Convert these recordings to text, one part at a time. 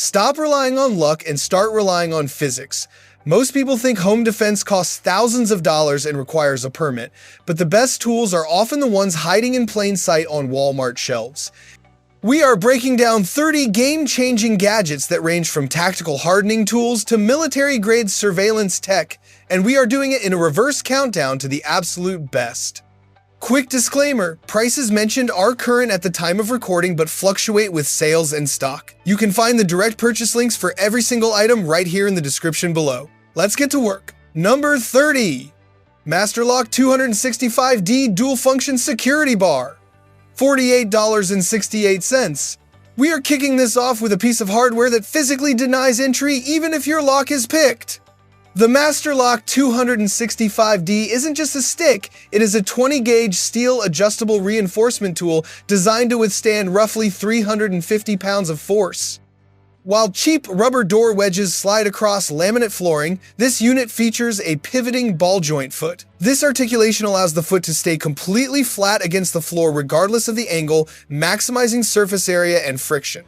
Stop relying on luck and start relying on physics. Most people think home defense costs thousands of dollars and requires a permit, but the best tools are often the ones hiding in plain sight on Walmart shelves. We are breaking down 30 game-changing gadgets that range from tactical hardening tools to military-grade surveillance tech, and we are doing it in a reverse countdown to the absolute best. Quick disclaimer, prices mentioned are current at the time of recording but fluctuate with sales and stock. You can find the direct purchase links for every single item right here in the description below. Let's get to work. Number 30. Master Lock 265D Dual Function Security Bar. $48.68. We are kicking this off with a piece of hardware that physically denies entry even if your lock is picked. The Master Lock 265D isn't just a stick, it is a 20-gauge steel adjustable reinforcement tool designed to withstand roughly 350 pounds of force. While cheap rubber door wedges slide across laminate flooring, this unit features a pivoting ball joint foot. This articulation allows the foot to stay completely flat against the floor regardless of the angle, maximizing surface area and friction.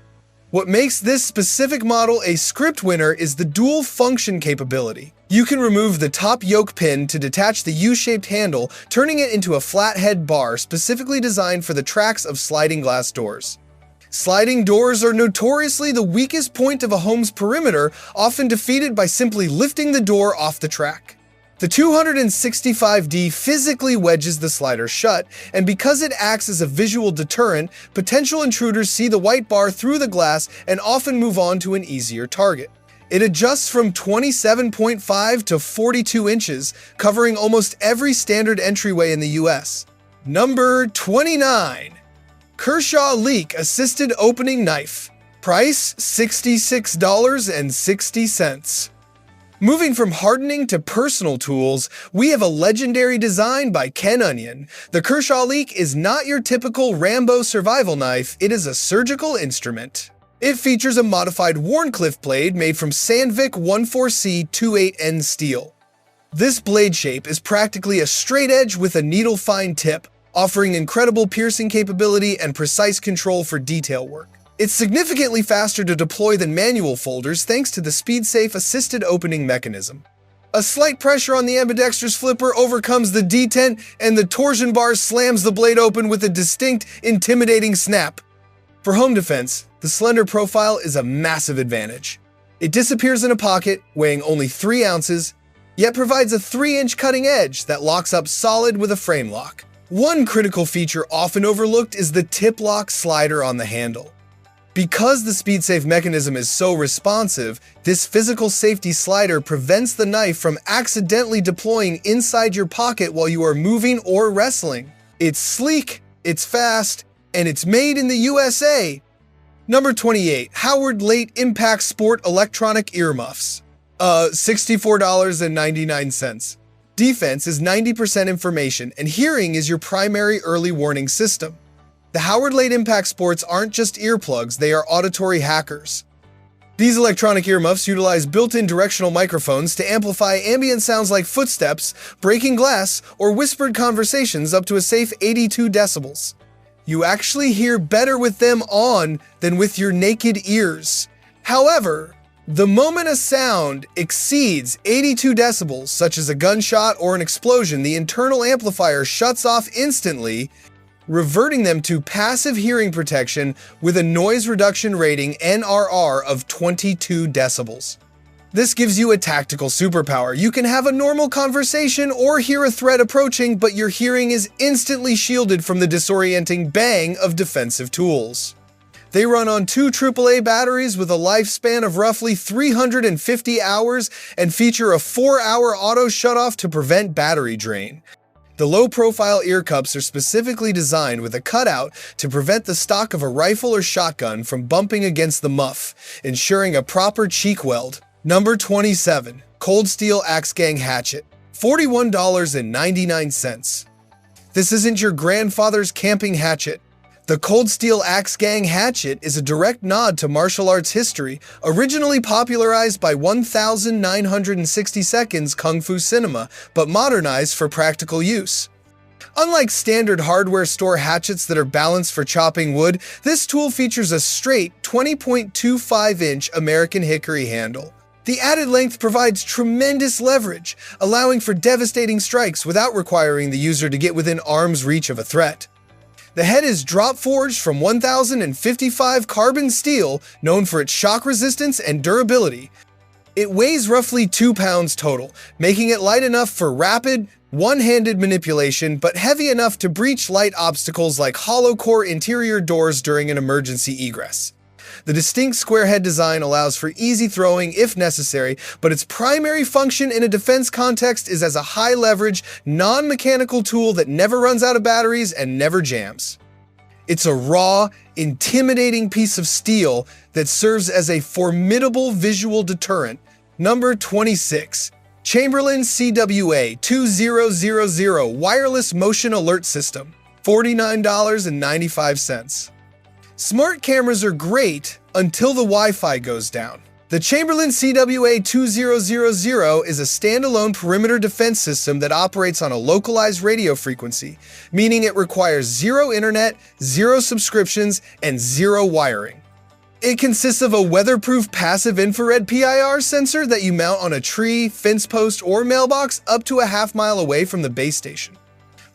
What makes this specific model a script winner is the dual function capability. You can remove the top yoke pin to detach the U-shaped handle, turning it into a flathead bar specifically designed for the tracks of sliding glass doors. Sliding doors are notoriously the weakest point of a home's perimeter, often defeated by simply lifting the door off the track. The 265D physically wedges the slider shut, and because it acts as a visual deterrent, potential intruders see the white bar through the glass and often move on to an easier target. It adjusts from 27.5 to 42 inches, covering almost every standard entryway in the US. Number 29. Kershaw Leak Assisted Opening Knife. Price $66.60. Moving from hardening to personal tools, we have a legendary design by Ken Onion. The Kershaw Leak is not your typical Rambo survival knife, it is a surgical instrument. It features a modified Wharncliffe blade made from Sandvik 14C 28N steel. This blade shape is practically a straight edge with a needle-fine tip, offering incredible piercing capability and precise control for detail work. It's significantly faster to deploy than manual folders thanks to the SpeedSafe assisted opening mechanism. A slight pressure on the ambidextrous flipper overcomes the detent, and the torsion bar slams the blade open with a distinct, intimidating snap. For home defense, the slender profile is a massive advantage. It disappears in a pocket, weighing only 3 ounces, yet provides a 3-inch cutting edge that locks up solid with a frame lock. One critical feature often overlooked is the tip lock slider on the handle. Because the SpeedSafe mechanism is so responsive, this physical safety slider prevents the knife from accidentally deploying inside your pocket while you are moving or wrestling. It's sleek, it's fast, and it's made in the USA. Number 28. Howard Late Impact Sport Electronic Earmuffs. $64.99. Defense is 90% information, and hearing is your primary early warning system. The Howard Late Impact Sports aren't just earplugs, they are auditory hackers. These electronic earmuffs utilize built-in directional microphones to amplify ambient sounds like footsteps, breaking glass, or whispered conversations up to a safe 82 decibels. You actually hear better with them on than with your naked ears. However, the moment a sound exceeds 82 decibels, such as a gunshot or an explosion, the internal amplifier shuts off instantly, reverting them to passive hearing protection with a noise reduction rating NRR of 22 decibels. This gives you a tactical superpower. You can have a normal conversation or hear a threat approaching, but your hearing is instantly shielded from the disorienting bang of defensive tools. They run on 2 AAA batteries with a lifespan of roughly 350 hours and feature a 4-hour auto shutoff to prevent battery drain. The low-profile ear cups are specifically designed with a cutout to prevent the stock of a rifle or shotgun from bumping against the muff, ensuring a proper cheek weld. Number 27. Cold Steel Axe Gang Hatchet. $41.99. This isn't your grandfather's camping hatchet. The Cold Steel Axe Gang Hatchet is a direct nod to martial arts history, originally popularized by 1960 Seconds Kung Fu Cinema, but modernized for practical use. Unlike standard hardware store hatchets that are balanced for chopping wood, this tool features a straight 20.25-inch American hickory handle. The added length provides tremendous leverage, allowing for devastating strikes without requiring the user to get within arm's reach of a threat. The head is drop-forged from 1055 carbon steel, known for its shock resistance and durability. It weighs roughly 2 pounds total, making it light enough for rapid, one-handed manipulation, but heavy enough to breach light obstacles like hollow-core interior doors during an emergency egress. The distinct square head design allows for easy throwing if necessary, but its primary function in a defense context is as a high-leverage, non-mechanical tool that never runs out of batteries and never jams. It's a raw, intimidating piece of steel that serves as a formidable visual deterrent. Number 26. Chamberlain CWA 2000 Wireless Motion Alert System, $49.95. Smart cameras are great until the Wi-Fi goes down. The Chamberlain CWA 2000 is a standalone perimeter defense system that operates on a localized radio frequency, meaning it requires zero internet, zero subscriptions, and zero wiring. It consists of a weatherproof passive infrared PIR sensor that you mount on a tree, fence post, or mailbox up to a half-mile away from the base station.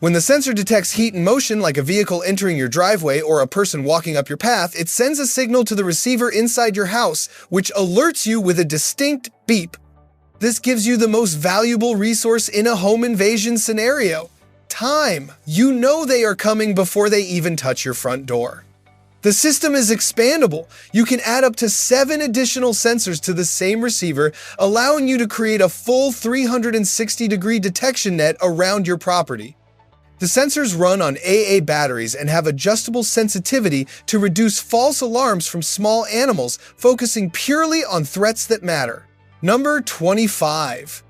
When the sensor detects heat and motion, like a vehicle entering your driveway or a person walking up your path, it sends a signal to the receiver inside your house, which alerts you with a distinct beep. This gives you the most valuable resource in a home invasion scenario: time. You know they are coming before they even touch your front door. The system is expandable. You can add up to 7 additional sensors to the same receiver, allowing you to create a full 360-degree detection net around your property. The sensors run on AA batteries and have adjustable sensitivity to reduce false alarms from small animals, focusing purely on threats that matter. Number 25.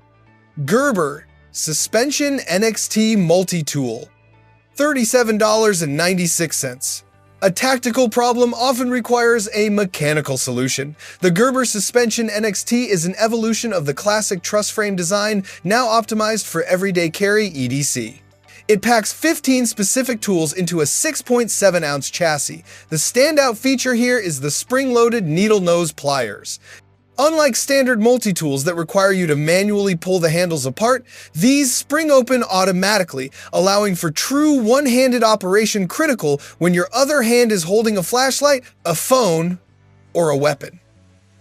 Gerber Suspension NXT Multi-Tool, $37.96. A tactical problem often requires a mechanical solution. The Gerber Suspension NXT is an evolution of the classic truss frame design, now optimized for everyday carry EDC. It packs 15 specific tools into a 6.7-ounce chassis. The standout feature here is the spring-loaded needle nose pliers. Unlike standard multi-tools that require you to manually pull the handles apart, these spring open automatically, allowing for true one-handed operation critical when your other hand is holding a flashlight, a phone, or a weapon.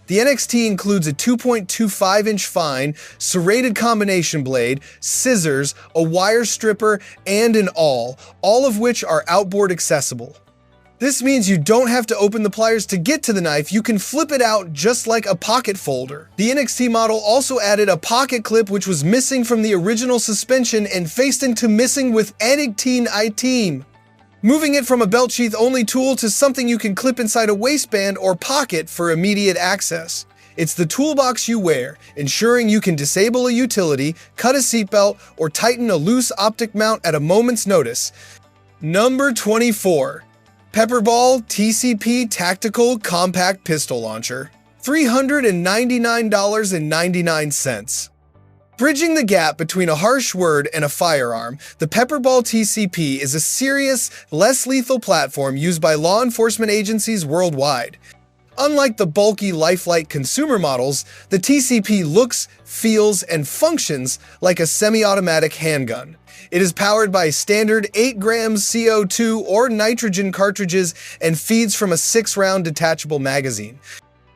The NXT includes a 2.25-inch fine, serrated combination blade, scissors, a wire stripper, and an awl, all of which are outboard accessible. This means you don't have to open the pliers to get to the knife, you can flip it out just like a pocket folder. The NXT model also added a pocket clip which was missing from the original suspension and faced into missing with NXT item. Moving it from a belt sheath only tool to something you can clip inside a waistband or pocket for immediate access. It's the toolbox you wear, ensuring you can disable a utility, cut a seatbelt, or tighten a loose optic mount at a moment's notice. Number 24. Pepperball TCP Tactical Compact Pistol Launcher, $399.99. Bridging the gap between a harsh word and a firearm, the Pepperball TCP is a serious, less lethal platform used by law enforcement agencies worldwide. Unlike the bulky Lifelike consumer models, the TCP looks, feels, and functions like a semi-automatic handgun. It is powered by standard 8 grams CO2 or nitrogen cartridges and feeds from a 6-round detachable magazine.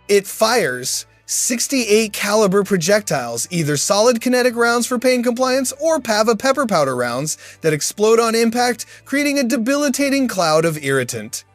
It fires 68 caliber projectiles, either solid kinetic rounds for pain compliance or Pava pepper powder rounds that explode on impact, creating a debilitating cloud of irritant.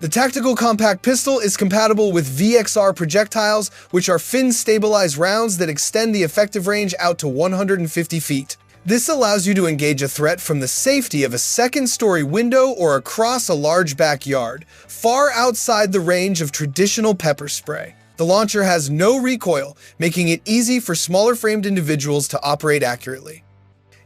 The tactical compact pistol is compatible with VXR projectiles, which are fin-stabilized rounds that extend the effective range out to 150 feet. This allows you to engage a threat from the safety of a second-story window or across a large backyard, far outside the range of traditional pepper spray. The launcher has no recoil, making it easy for smaller-framed individuals to operate accurately.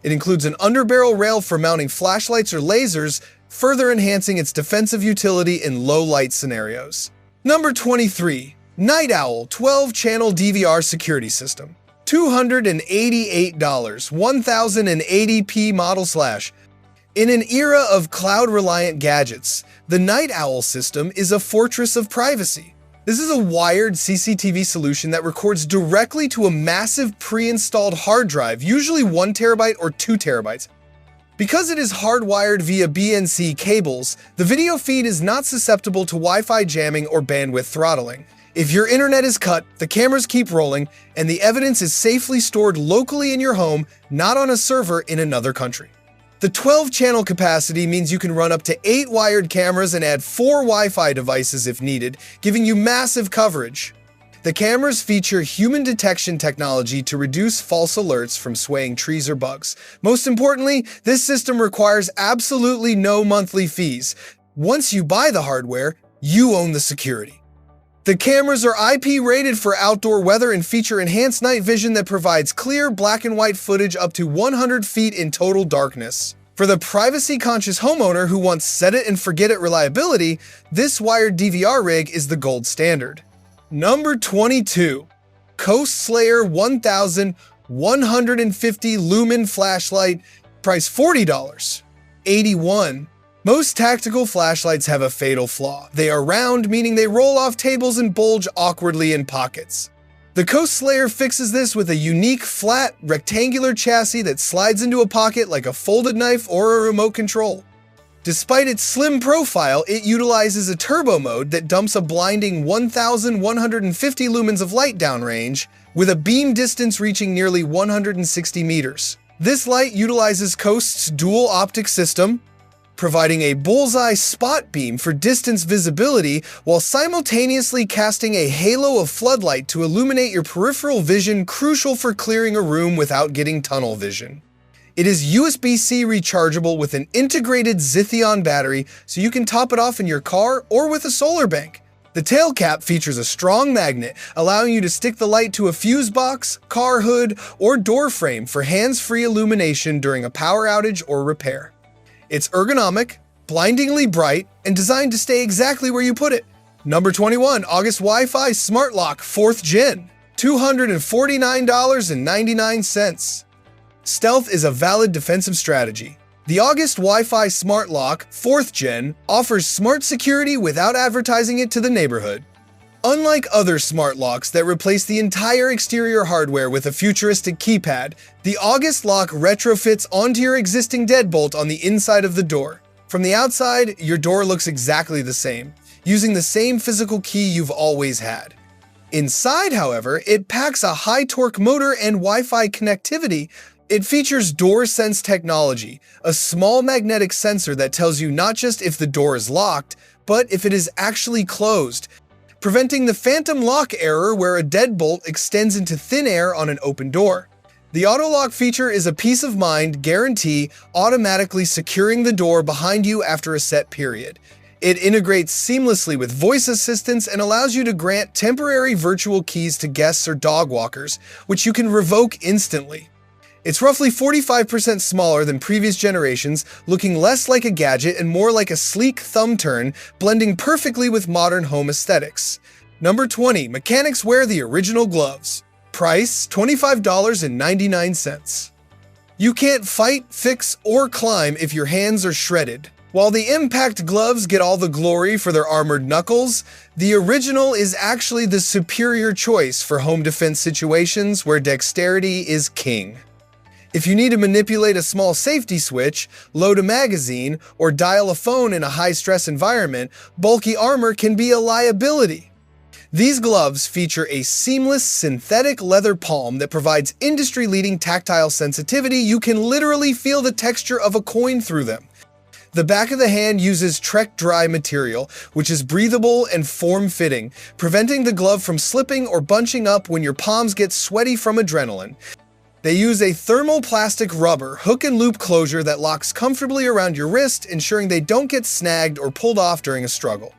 It includes an underbarrel rail for mounting flashlights or lasers, further enhancing its defensive utility in low-light scenarios. Number 23. Night Owl 12-channel DVR Security System, $288, 1080p model /. In an era of cloud-reliant gadgets, the Night Owl system is a fortress of privacy. This is a wired CCTV solution that records directly to a massive pre-installed hard drive, usually 1 terabyte or 2 terabytes. Because it is hardwired via BNC cables, the video feed is not susceptible to Wi-Fi jamming or bandwidth throttling. If your internet is cut, the cameras keep rolling, and the evidence is safely stored locally in your home, not on a server in another country. The 12-channel capacity means you can run up to 8 wired cameras and add 4 Wi-Fi devices if needed, giving you massive coverage. The cameras feature human detection technology to reduce false alerts from swaying trees or bugs. Most importantly, this system requires absolutely no monthly fees. Once you buy the hardware, you own the security. The cameras are IP rated for outdoor weather and feature enhanced night vision that provides clear black and white footage up to 100 feet in total darkness. For the privacy-conscious homeowner who wants set-it-and-forget-it reliability, this wired DVR rig is the gold standard. Number 22. Coast Slayer 1150 Lumen Flashlight, price $40. 81. Most tactical flashlights have a fatal flaw. They are round, meaning they roll off tables and bulge awkwardly in pockets. The Coast Slayer fixes this with a unique, flat, rectangular chassis that slides into a pocket like a folded knife or a remote control. Despite its slim profile, it utilizes a turbo mode that dumps a blinding 1,150 lumens of light downrange, with a beam distance reaching nearly 160 meters. This light utilizes Coast's dual optic system, providing a bullseye spot beam for distance visibility while simultaneously casting a halo of floodlight to illuminate your peripheral vision, crucial for clearing a room without getting tunnel vision. It is USB-C rechargeable with an integrated Zithion battery, so you can top it off in your car or with a solar bank. The tail cap features a strong magnet, allowing you to stick the light to a fuse box, car hood, or door frame for hands-free illumination during a power outage or repair. It's ergonomic, blindingly bright, and designed to stay exactly where you put it. Number 21, August Wi-Fi Smart Lock 4th Gen, $249.99. Stealth is a valid defensive strategy. The August Wi-Fi Smart Lock 4th Gen offers smart security without advertising it to the neighborhood. Unlike other smart locks that replace the entire exterior hardware with a futuristic keypad, the August lock retrofits onto your existing deadbolt on the inside of the door. From the outside, your door looks exactly the same, using the same physical key you've always had. Inside, however, it packs a high-torque motor and Wi-Fi connectivity. It features DoorSense technology, a small magnetic sensor that tells you not just if the door is locked, but if it is actually closed, preventing the phantom lock error where a deadbolt extends into thin air on an open door. The auto-lock feature is a peace of mind guarantee, automatically securing the door behind you after a set period. It integrates seamlessly with voice assistance and allows you to grant temporary virtual keys to guests or dog walkers, which you can revoke instantly. It's roughly 45% smaller than previous generations, looking less like a gadget and more like a sleek thumb turn, blending perfectly with modern home aesthetics. Number 20, mechanics wear the original gloves. Price, $25.99. You can't fight, fix, or climb if your hands are shredded. While the impact gloves get all the glory for their armored knuckles, the original is actually the superior choice for home defense situations where dexterity is king. If you need to manipulate a small safety switch, load a magazine, or dial a phone in a high-stress environment, bulky armor can be a liability. These gloves feature a seamless synthetic leather palm that provides industry-leading tactile sensitivity. You can literally feel the texture of a coin through them. The back of the hand uses Trek Dry material, which is breathable and form-fitting, preventing the glove from slipping or bunching up when your palms get sweaty from adrenaline. They use a thermoplastic rubber hook and loop closure that locks comfortably around your wrist, ensuring they don't get snagged or pulled off during a struggle.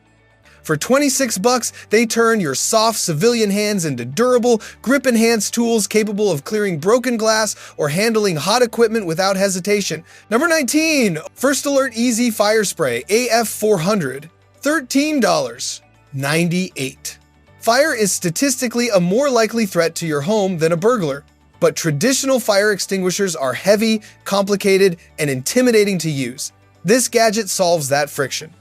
For $26, they turn your soft civilian hands into durable, grip-enhanced tools capable of clearing broken glass or handling hot equipment without hesitation. Number 19, First Alert Easy Fire Spray AF400, $13.98. Fire is statistically a more likely threat to your home than a burglar. but traditional fire extinguishers are heavy, complicated, and intimidating to use. This gadget solves that friction.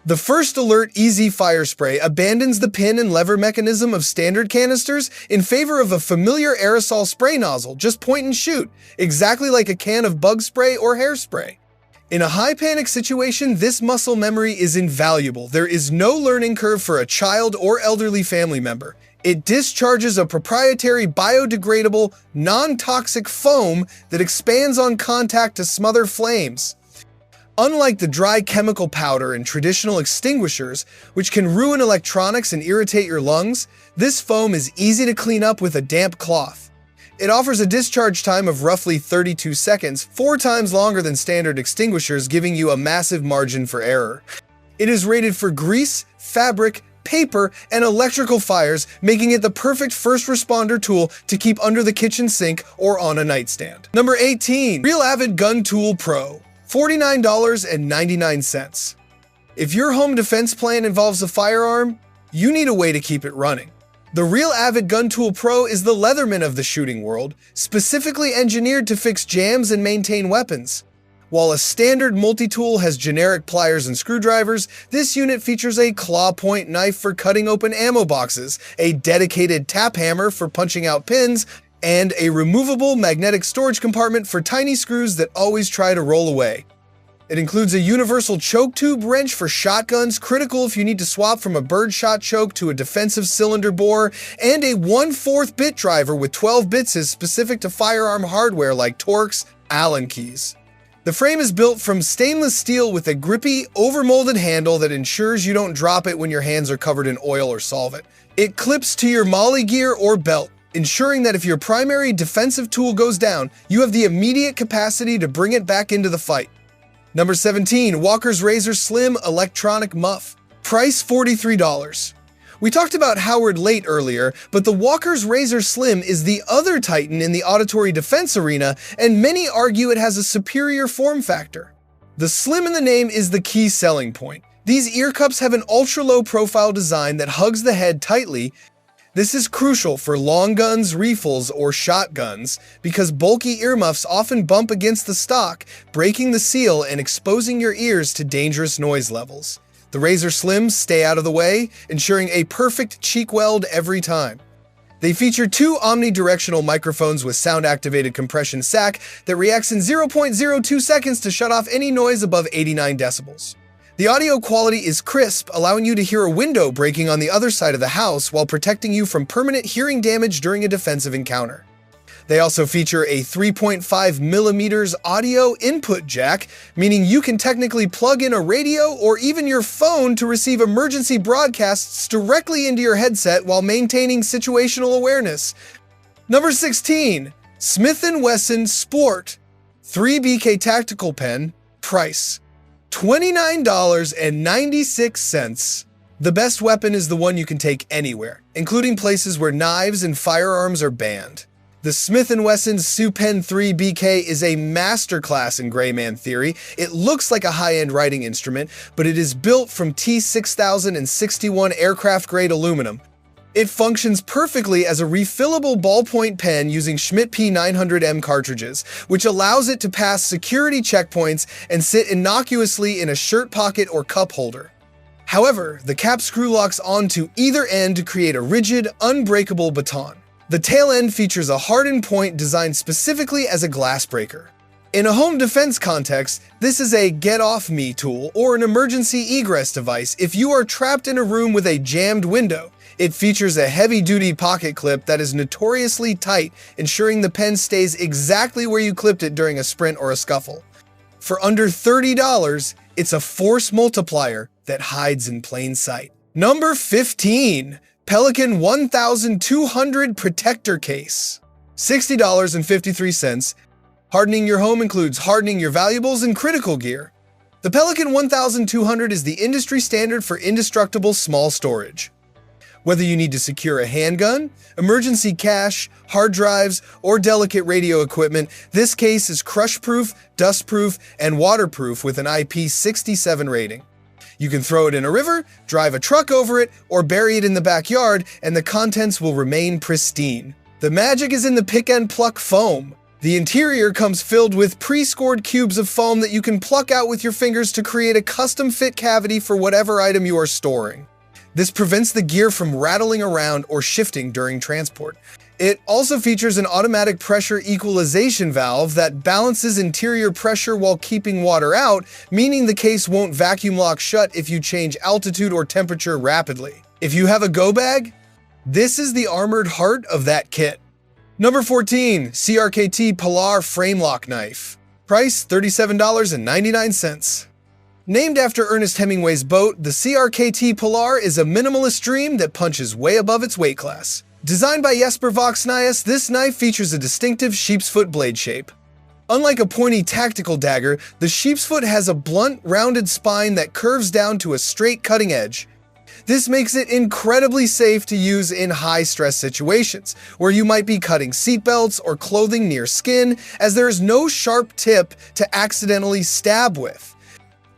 The First Alert Easy Fire Spray abandons the pin and lever mechanism of standard canisters in favor of a familiar aerosol spray nozzle. Just point and shoot, exactly like a can of bug spray or hairspray. In a high panic situation, this muscle memory is invaluable. There is no learning curve for a child or elderly family member. It discharges a proprietary biodegradable, non-toxic foam that expands on contact to smother flames. Unlike the dry chemical powder in traditional extinguishers, which can ruin electronics and irritate your lungs, this foam is easy to clean up with a damp cloth. It offers a discharge time of roughly 32 seconds, 4 times longer than standard extinguishers, giving you a massive margin for error. It is rated for grease, fabric, paper, and electrical fires, making it the perfect first responder tool to keep under the kitchen sink or on a nightstand. Number 18. Real Avid Gun Tool Pro. $49.99. If your home defense plan involves a firearm, you need a way to keep it running. The Real Avid Gun Tool Pro is the Leatherman of the shooting world, specifically engineered to fix jams and maintain weapons. While a standard multi-tool has generic pliers and screwdrivers, this unit features a claw-point knife for cutting open ammo boxes, a dedicated tap hammer for punching out pins, and a removable magnetic storage compartment for tiny screws that always try to roll away. It includes a universal choke tube wrench for shotguns, critical if you need to swap from a birdshot choke to a defensive cylinder bore, and a 1/4 bit driver with 12 bits is specific to firearm hardware like Torx, Allen keys. The frame is built from stainless steel with a grippy, overmolded handle that ensures you don't drop it when your hands are covered in oil or solvent. It clips to your molly gear or belt, ensuring that if your primary defensive tool goes down, you have the immediate capacity to bring it back into the fight. Number 17. Walker's Razor Slim Electronic Muff. Price $43. We talked about Howard Late earlier, but the Walker's Razor Slim is the other titan in the auditory defense arena, and many argue it has a superior form factor. The slim in the name is the key selling point. These ear cups have an ultra-low profile design that hugs the head tightly. This is crucial for long guns, rifles, or shotguns because bulky earmuffs often bump against the stock, breaking the seal and exposing your ears to dangerous noise levels. The Razor Slims stay out of the way, ensuring a perfect cheek weld every time. They feature 2 omnidirectional microphones with sound-activated compression sac that reacts in 0.02 seconds to shut off any noise above 89 decibels. The audio quality is crisp, allowing you to hear a window breaking on the other side of the house while protecting you from permanent hearing damage during a defensive encounter. They also feature a 3.5mm audio input jack, meaning you can technically plug in a radio or even your phone to receive emergency broadcasts directly into your headset while maintaining situational awareness. Number 16. Smith & Wesson Sport 3BK Tactical Pen. Price $29.96. The best weapon is the one you can take anywhere, including places where knives and firearms are banned. The Smith & Wesson SuPen 3BK is a masterclass in gray man theory. It looks like a high-end writing instrument, but it is built from T6061 aircraft-grade aluminum. It functions perfectly as a refillable ballpoint pen using Schmidt P900M cartridges, which allows it to pass security checkpoints and sit innocuously in a shirt pocket or cup holder. However, the cap screw locks onto either end to create a rigid, unbreakable baton. The tail end features a hardened point designed specifically as a glass breaker. In a home defense context, this is a get-off-me tool or an emergency egress device if you are trapped in a room with a jammed window. It features a heavy-duty pocket clip that is notoriously tight, ensuring the pen stays exactly where you clipped it during a sprint or a scuffle. For under $30, it's a force multiplier that hides in plain sight. Number 15. Pelican 1200 Protector Case. $60.53. Hardening your home includes hardening your valuables and critical gear. The Pelican 1200 is the industry standard for indestructible small storage. Whether you need to secure a handgun, emergency cache, hard drives, or delicate radio equipment, this case is crush-proof, dust-proof, and waterproof with an IP67 rating. You can throw it in a river, drive a truck over it, or bury it in the backyard, and the contents will remain pristine. The magic is in the pick and pluck foam. The interior comes filled with pre-scored cubes of foam that you can pluck out with your fingers to create a custom-fit cavity for whatever item you are storing. This prevents the gear from rattling around or shifting during transport. It also features an automatic pressure equalization valve that balances interior pressure while keeping water out, meaning the case won't vacuum lock shut if you change altitude or temperature rapidly. If you have a go bag, this is the armored heart of that kit. Number 14, CRKT Polar Frame Lock Knife. Price $37.99. Named after Ernest Hemingway's boat, the CRKT Polar is a minimalist dream that punches way above its weight class. Designed by Jesper Voxnius, this knife features a distinctive sheep's foot blade shape. Unlike a pointy tactical dagger, the sheep's foot has a blunt, rounded spine that curves down to a straight cutting edge. This makes it incredibly safe to use in high-stress situations, where you might be cutting seatbelts or clothing near skin, as there is no sharp tip to accidentally stab with.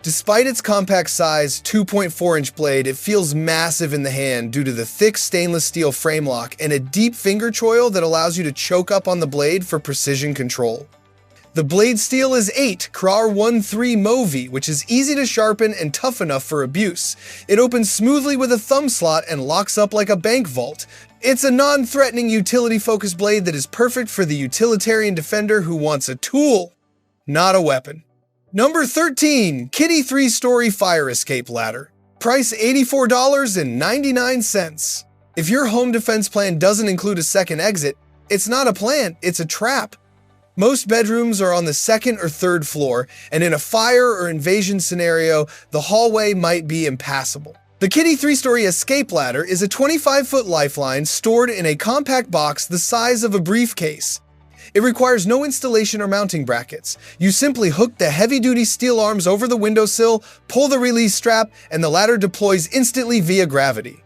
Despite its compact size, 2.4-inch blade, it feels massive in the hand due to the thick stainless steel frame lock and a deep finger choil that allows you to choke up on the blade for precision control. The blade steel is 8 Krar-13 Movi, which is easy to sharpen and tough enough for abuse. It opens smoothly with a thumb slot and locks up like a bank vault. It's a non-threatening utility-focused blade that is perfect for the utilitarian defender who wants a tool, not a weapon. Number 13, Kitty 3-Story Fire Escape Ladder. Price $84.99. If your home defense plan doesn't include a second exit, it's not a plan, it's a trap. Most bedrooms are on the second or third floor, and in a fire or invasion scenario, the hallway might be impassable. The Kitty 3-Story Escape Ladder is a 25-foot lifeline stored in a compact box the size of a briefcase. It requires no installation or mounting brackets. You simply hook the heavy-duty steel arms over the windowsill, pull the release strap, and the ladder deploys instantly via gravity.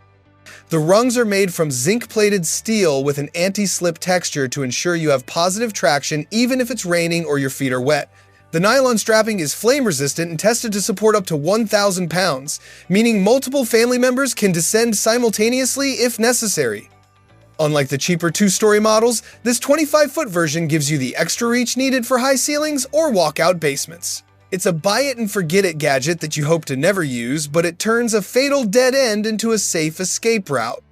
The rungs are made from zinc-plated steel with an anti-slip texture to ensure you have positive traction even if it's raining or your feet are wet. The nylon strapping is flame-resistant and tested to support up to 1,000 pounds, meaning multiple family members can descend simultaneously if necessary. Unlike the cheaper 2-story models, this 25-foot version gives you the extra reach needed for high ceilings or walkout basements. It's a buy-it-and-forget-it gadget that you hope to never use, but it turns a fatal dead end into a safe escape route.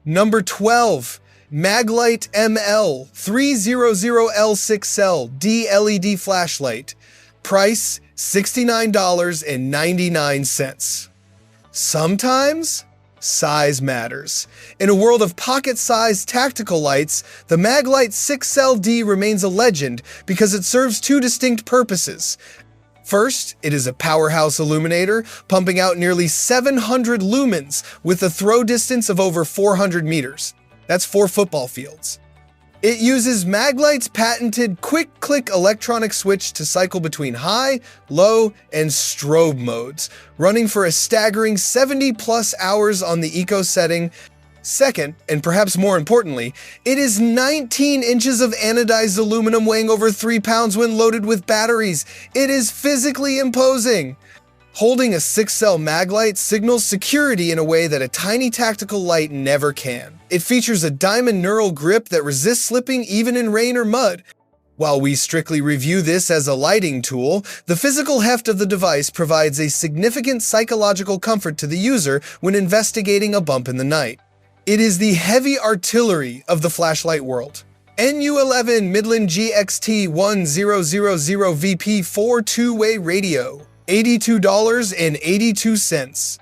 Number 12. Maglite ML 300L6L D-LED Flashlight. Price $69.99. Sometimes, size matters. In a world of pocket-sized tactical lights, the Maglite 6LD remains a legend because it serves two distinct purposes. First, it is a powerhouse illuminator, pumping out nearly 700 lumens with a throw distance of over 400 meters. That's 4 football fields. It uses Maglite's patented quick-click electronic switch to cycle between high, low, and strobe modes, running for a staggering 70-plus hours on the eco setting. Second, and perhaps more importantly, it is 19 inches of anodized aluminum weighing over 3 pounds when loaded with batteries. It is physically imposing. Holding a 6-cell Maglite signals security in a way that a tiny tactical light never can. It features a diamond knurled grip that resists slipping even in rain or mud. While we strictly review this as a lighting tool, the physical heft of the device provides a significant psychological comfort to the user when investigating a bump in the night. It is the heavy artillery of the flashlight world. NU11 Midland GXT 1000 VP4 two-way radio, $82.82.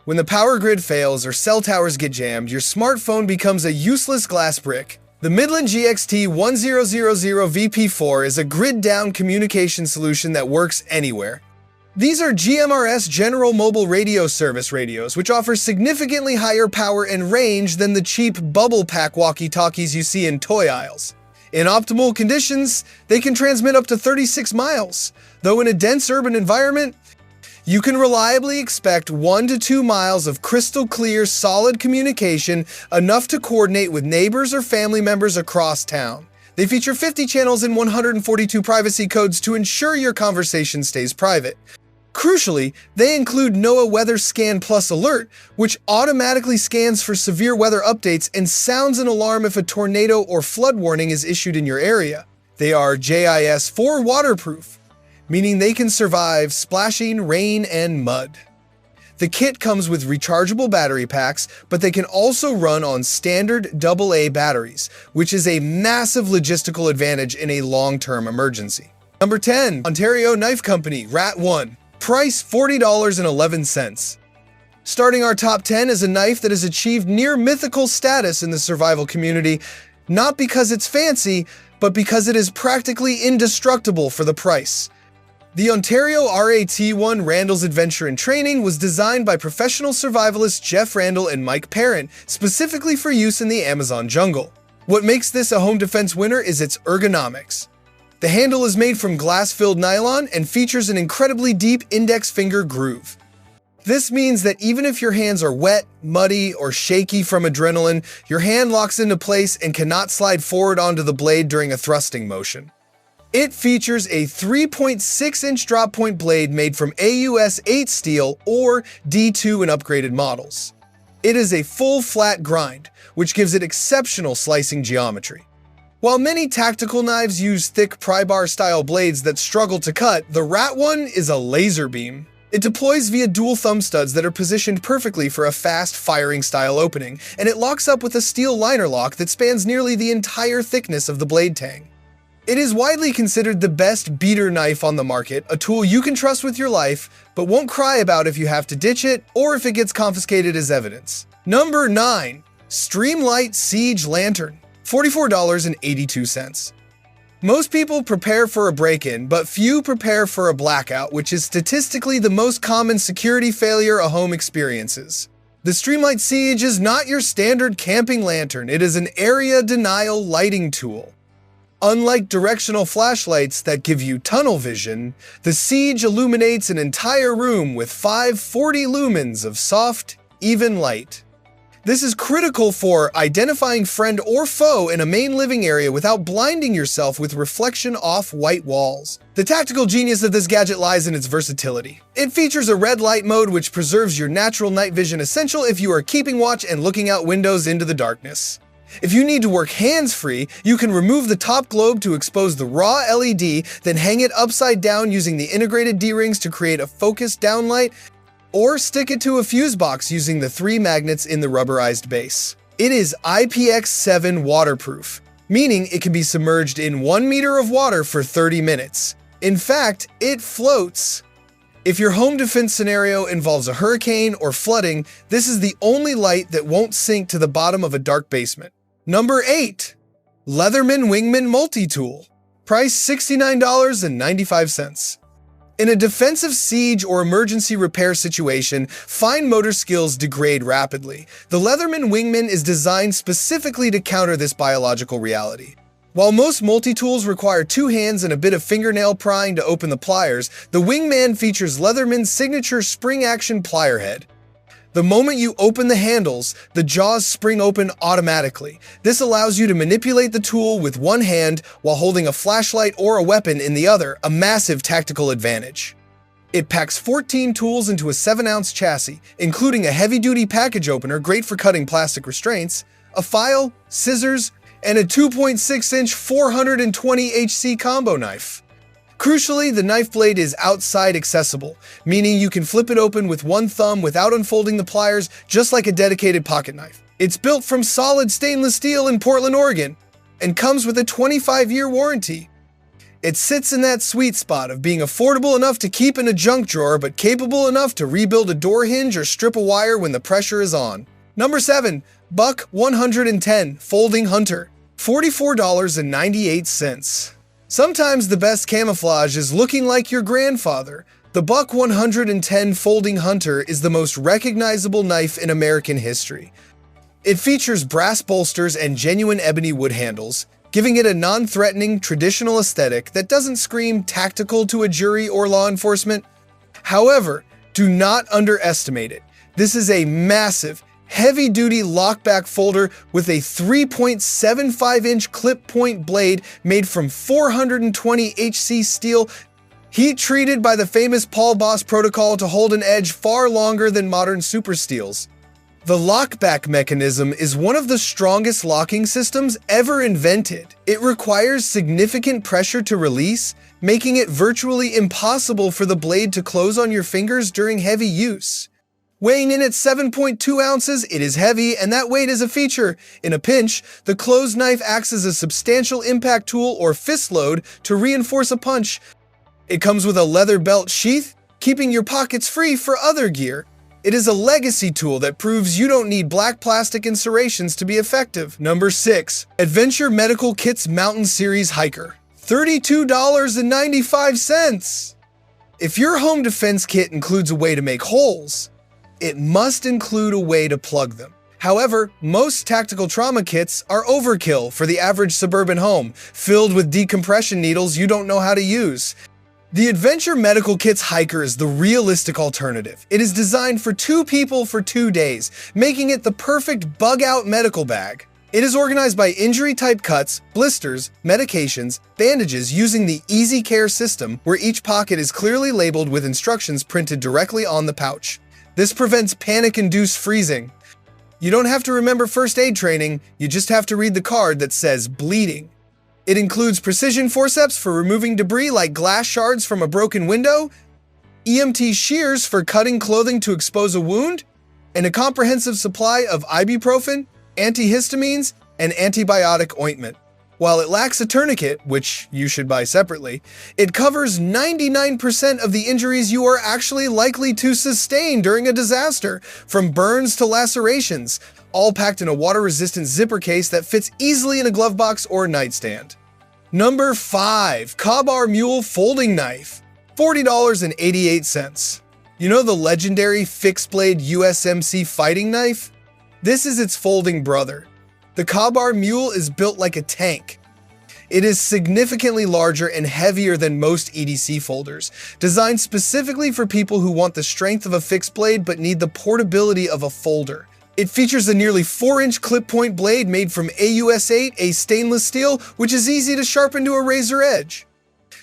When the power grid fails or cell towers get jammed, your smartphone becomes a useless glass brick. The Midland GXT 1000 VP4 is a grid-down communication solution that works anywhere. These are GMRS General Mobile Radio Service radios, which offer significantly higher power and range than the cheap bubble pack walkie-talkies you see in toy aisles. In optimal conditions, they can transmit up to 36 miles, though in a dense urban environment, you can reliably expect 1 to 2 miles of crystal clear, solid communication, enough to coordinate with neighbors or family members across town. They feature 50 channels and 142 privacy codes to ensure your conversation stays private. Crucially, they include NOAA Weather Scan Plus Alert, which automatically scans for severe weather updates and sounds an alarm if a tornado or flood warning is issued in your area. They are JIS-4 waterproof, meaning they can survive splashing, rain, and mud. The kit comes with rechargeable battery packs, but they can also run on standard AA batteries, which is a massive logistical advantage in a long-term emergency. Number 10. Ontario Knife Company Rat 1. Price $40.11. Starting our top 10 is a knife that has achieved near mythical status in the survival community, not because it's fancy, but because it is practically indestructible for the price. The Ontario RAT1 Randall's Adventure and Training was designed by professional survivalists Jeff Randall and Mike Parent, specifically for use in the Amazon jungle. What makes this a home defense winner is its ergonomics. The handle is made from glass-filled nylon and features an incredibly deep index finger groove. This means that even if your hands are wet, muddy, or shaky from adrenaline, your hand locks into place and cannot slide forward onto the blade during a thrusting motion. It features a 3.6-inch drop point blade made from AUS 8 steel or D2 in upgraded models. It is a full flat grind, which gives it exceptional slicing geometry. While many tactical knives use thick pry-bar-style blades that struggle to cut, the Rat 1 is a laser beam. It deploys via dual thumb studs that are positioned perfectly for a fast firing style opening, and it locks up with a steel liner lock that spans nearly the entire thickness of the blade tang. It is widely considered the best beater knife on the market, a tool you can trust with your life, but won't cry about if you have to ditch it or if it gets confiscated as evidence. Number 9. Streamlight Siege Lantern. $44.82. Most people prepare for a break-in, but few prepare for a blackout, which is statistically the most common security failure a home experiences. The Streamlight Siege is not your standard camping lantern, it is an area denial lighting tool. Unlike directional flashlights that give you tunnel vision, the Siege illuminates an entire room with 540 lumens of soft, even light. This is critical for identifying friend or foe in a main living area without blinding yourself with reflection-off white walls. The tactical genius of this gadget lies in its versatility. It features a red light mode which preserves your natural night vision, essential if you are keeping watch and looking out windows into the darkness. If you need to work hands-free, you can remove the top globe to expose the raw LED, then hang it upside down using the integrated D-rings to create a focused downlight, or stick it to a fuse box using the 3 magnets in the rubberized base. It is IPX7 waterproof, meaning it can be submerged in 1 meter of water for 30 minutes. In fact, it floats. If your home defense scenario involves a hurricane or flooding, this is the only light that won't sink to the bottom of a dark basement. Number 8. Leatherman Wingman Multi-Tool. Price $69.95. In a defensive siege or emergency repair situation, fine motor skills degrade rapidly. The Leatherman Wingman is designed specifically to counter this biological reality. While most multi-tools require 2 hands and a bit of fingernail prying to open the pliers, the Wingman features Leatherman's signature spring-action plier head. The moment you open the handles, the jaws spring open automatically. This allows you to manipulate the tool with one hand while holding a flashlight or a weapon in the other, a massive tactical advantage. It packs 14 tools into a 7-ounce chassis, including a heavy-duty package opener great for cutting plastic restraints, a file, scissors, and a 2.6-inch 420 HC combo knife. Crucially, the knife blade is outside accessible, meaning you can flip it open with one thumb without unfolding the pliers, just like a dedicated pocket knife. It's built from solid stainless steel in Portland, Oregon, and comes with a 25-year warranty. It sits in that sweet spot of being affordable enough to keep in a junk drawer, but capable enough to rebuild a door hinge or strip a wire when the pressure is on. Number 7. Buck 110 Folding Hunter. $44.98. Sometimes the best camouflage is looking like your grandfather. The Buck 110 Folding Hunter is the most recognizable knife in American history. It features brass bolsters and genuine ebony wood handles, giving it a non-threatening, traditional aesthetic that doesn't scream tactical to a jury or law enforcement. However, do not underestimate it. This is a massive, heavy-duty lockback folder with a 3.75-inch clip point blade made from 420 HC steel Heat treated by the famous Paul Boss protocol to hold an edge far longer than modern super steels. The lockback mechanism is one of the strongest locking systems ever invented. It requires significant pressure to release, making it virtually impossible for the blade to close on your fingers during heavy use. Weighing in at 7.2 ounces, it is heavy, and that weight is a feature. In a pinch, the closed knife acts as a substantial impact tool or fist load to reinforce a punch. It comes with a leather belt sheath, keeping your pockets free for other gear. It is a legacy tool that proves you don't need black plastic inserations to be effective. Number 6. Adventure Medical Kits Mountain Series Hiker. $32.95. If your home defense kit includes a way to make holes, it must include a way to plug them. However, most tactical trauma kits are overkill for the average suburban home, filled with decompression needles you don't know how to use. The Adventure Medical Kits Hiker is the realistic alternative. It is designed for 2 people for 2 days, making it the perfect bug-out medical bag. It is organized by injury-type cuts, blisters, medications, bandages using the Easy Care system, where each pocket is clearly labeled with instructions printed directly on the pouch. This prevents panic-induced freezing. You don't have to remember first aid training, you just have to read the card that says bleeding. It includes precision forceps for removing debris like glass shards from a broken window, EMT shears for cutting clothing to expose a wound, and a comprehensive supply of ibuprofen, antihistamines, and antibiotic ointment. While it lacks a tourniquet, which you should buy separately, it covers 99% of the injuries you are actually likely to sustain during a disaster, from burns to lacerations, all packed in a water-resistant zipper case that fits easily in a glove box or nightstand. Number 5. Ka-Bar Mule Folding Knife, $40.88. You know the legendary fixed-blade USMC fighting knife? This is its folding brother. The Ka-Bar Mule is built like a tank. It is significantly larger and heavier than most EDC folders, designed specifically for people who want the strength of a fixed blade but need the portability of a folder. It features a nearly 4-inch clip-point blade made from AUS-8, a stainless steel, which is easy to sharpen to a razor edge.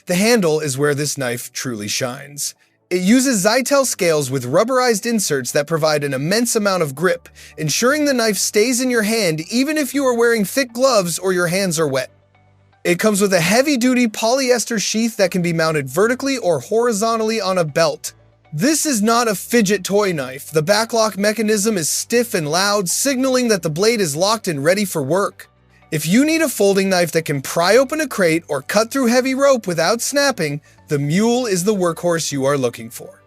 The handle is where this knife truly shines. It uses Zytel scales with rubberized inserts that provide an immense amount of grip, ensuring the knife stays in your hand even if you are wearing thick gloves or your hands are wet. It comes with a heavy-duty polyester sheath that can be mounted vertically or horizontally on a belt. This is not a fidget toy knife. The backlock mechanism is stiff and loud, signaling that the blade is locked and ready for work. If you need a folding knife that can pry open a crate or cut through heavy rope without snapping, the Mule is the workhorse you are looking for.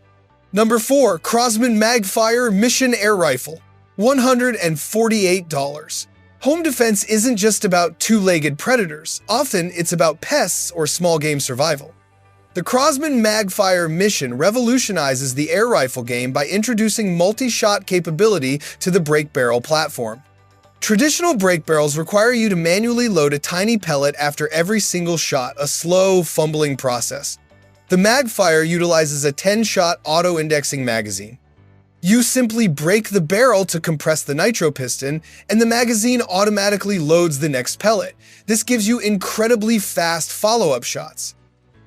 Number 4. Crosman Magfire Mission Air Rifle, $148. Home defense isn't just about two-legged predators. Often, it's about pests or small game survival. The Crosman Magfire Mission revolutionizes the air rifle game by introducing multi-shot capability to the break barrel platform. Traditional break barrels require you to manually load a tiny pellet after every single shot, a slow, fumbling process. The Magfire utilizes a 10-shot auto-indexing magazine. You simply break the barrel to compress the nitro piston, and the magazine automatically loads the next pellet. This gives you incredibly fast follow-up shots.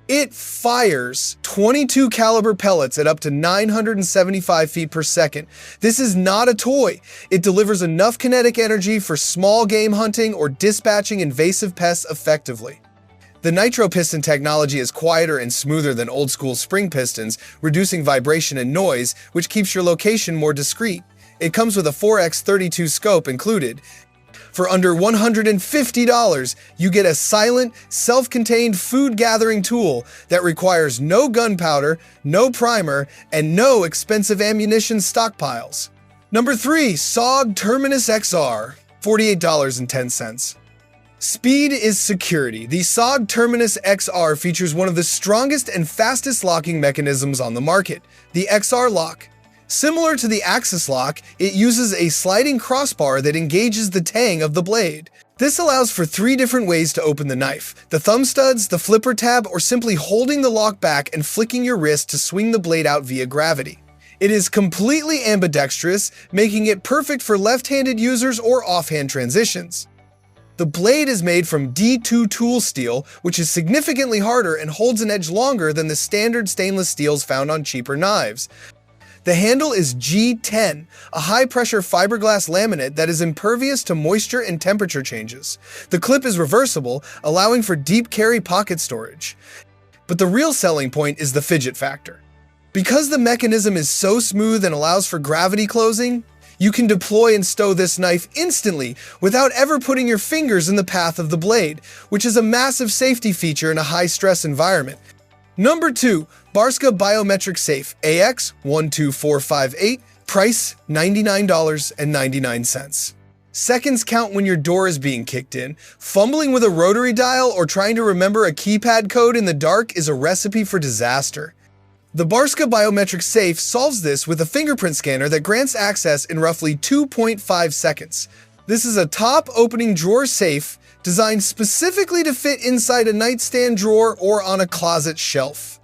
It fires 22 caliber pellets at up to 975 feet per second. This is not a toy. It delivers enough kinetic energy for small game hunting or dispatching invasive pests effectively. The nitro piston technology is quieter and smoother than old school spring pistons, reducing vibration and noise, which keeps your location more discreet. It comes with a 4x32 scope included. For under $150, you get a silent, self-contained food gathering tool that requires no gunpowder, no primer, and no expensive ammunition stockpiles. Number 3. SOG Terminus XR, $48.10. Speed is security. The SOG Terminus XR features one of the strongest and fastest locking mechanisms on the market, the XR lock. Similar to the Axis lock, it uses a sliding crossbar that engages the tang of the blade. This allows for 3 different ways to open the knife: the thumb studs, the flipper tab, or simply holding the lock back and flicking your wrist to swing the blade out via gravity. It is completely ambidextrous, making it perfect for left-handed users or offhand transitions. The blade is made from D2 tool steel, which is significantly harder and holds an edge longer than the standard stainless steels found on cheaper knives. The handle is G10, a high-pressure fiberglass laminate that is impervious to moisture and temperature changes. The clip is reversible, allowing for deep carry pocket storage. But the real selling point is the fidget factor. Because the mechanism is so smooth and allows for gravity closing, you can deploy and stow this knife instantly without ever putting your fingers in the path of the blade, which is a massive safety feature in a high-stress environment. Number 2. Barska Biometric Safe AX12458, price $99.99. Seconds count when your door is being kicked in. Fumbling with a rotary dial or trying to remember a keypad code in the dark is a recipe for disaster. The Barska Biometric Safe solves this with a fingerprint scanner that grants access in roughly 2.5 seconds. This is a top-opening drawer safe designed specifically to fit inside a nightstand drawer or on a closet shelf.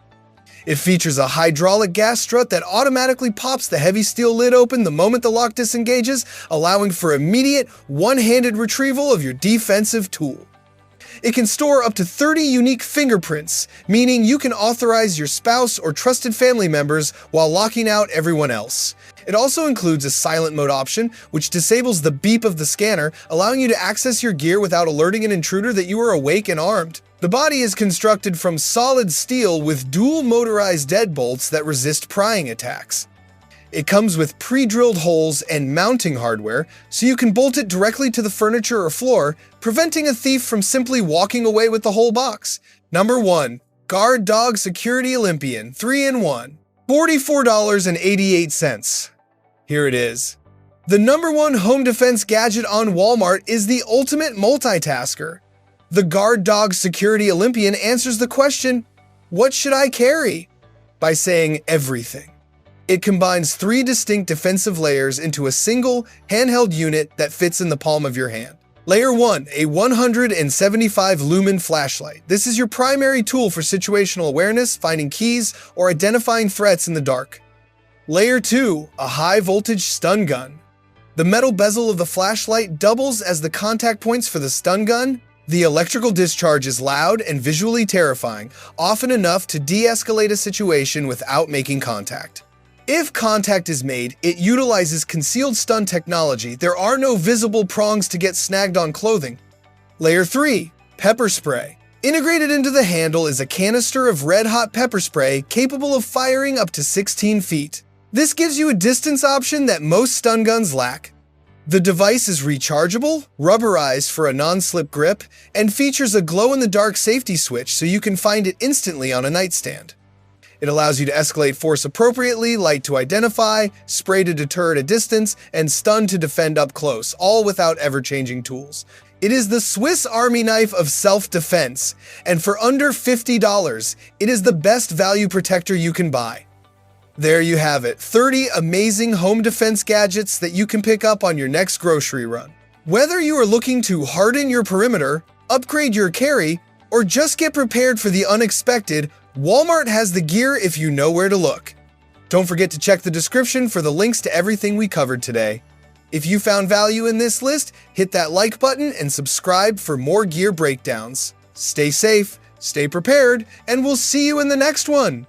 It features a hydraulic gas strut that automatically pops the heavy steel lid open the moment the lock disengages, allowing for immediate, one-handed retrieval of your defensive tool. It can store up to 30 unique fingerprints, meaning you can authorize your spouse or trusted family members while locking out everyone else. It also includes a silent mode option, which disables the beep of the scanner, allowing you to access your gear without alerting an intruder that you are awake and armed. The body is constructed from solid steel with dual motorized deadbolts that resist prying attacks. It comes with pre-drilled holes and mounting hardware, so you can bolt it directly to the furniture or floor, preventing a thief from simply walking away with the whole box. Number 1. Guard Dog Security Olympian 3-in-1, $44.88. Here it is. The number 1 home defense gadget on Walmart is the ultimate multitasker. The Guard Dog Security Olympian answers the question, "What should I carry?" by saying everything. It combines 3 distinct defensive layers into a single, handheld unit that fits in the palm of your hand. Layer 1, a 175 lumen flashlight. This is your primary tool for situational awareness, finding keys, or identifying threats in the dark. Layer 2, a high-voltage stun gun. The metal bezel of the flashlight doubles as the contact points for the stun gun. The electrical discharge is loud and visually terrifying, often enough to de-escalate a situation without making contact. If contact is made, it utilizes concealed stun technology. There are no visible prongs to get snagged on clothing. Layer 3, pepper spray. Integrated into the handle is a canister of red-hot pepper spray capable of firing up to 16 feet. This gives you a distance option that most stun guns lack. The device is rechargeable, rubberized for a non-slip grip, and features a glow-in-the-dark safety switch so you can find it instantly on a nightstand. It allows you to escalate force appropriately, light to identify, spray to deter at a distance, and stun to defend up close, all without ever changing tools. It is the Swiss Army knife of self-defense, and for under $50, it is the best value protector you can buy. There you have it, 30 amazing home defense gadgets that you can pick up on your next grocery run. Whether you are looking to harden your perimeter, upgrade your carry, or just get prepared for the unexpected, Walmart has the gear if you know where to look. Don't forget to check the description for the links to everything we covered today. If you found value in this list, hit that like button and subscribe for more gear breakdowns. Stay safe, stay prepared, and we'll see you in the next one.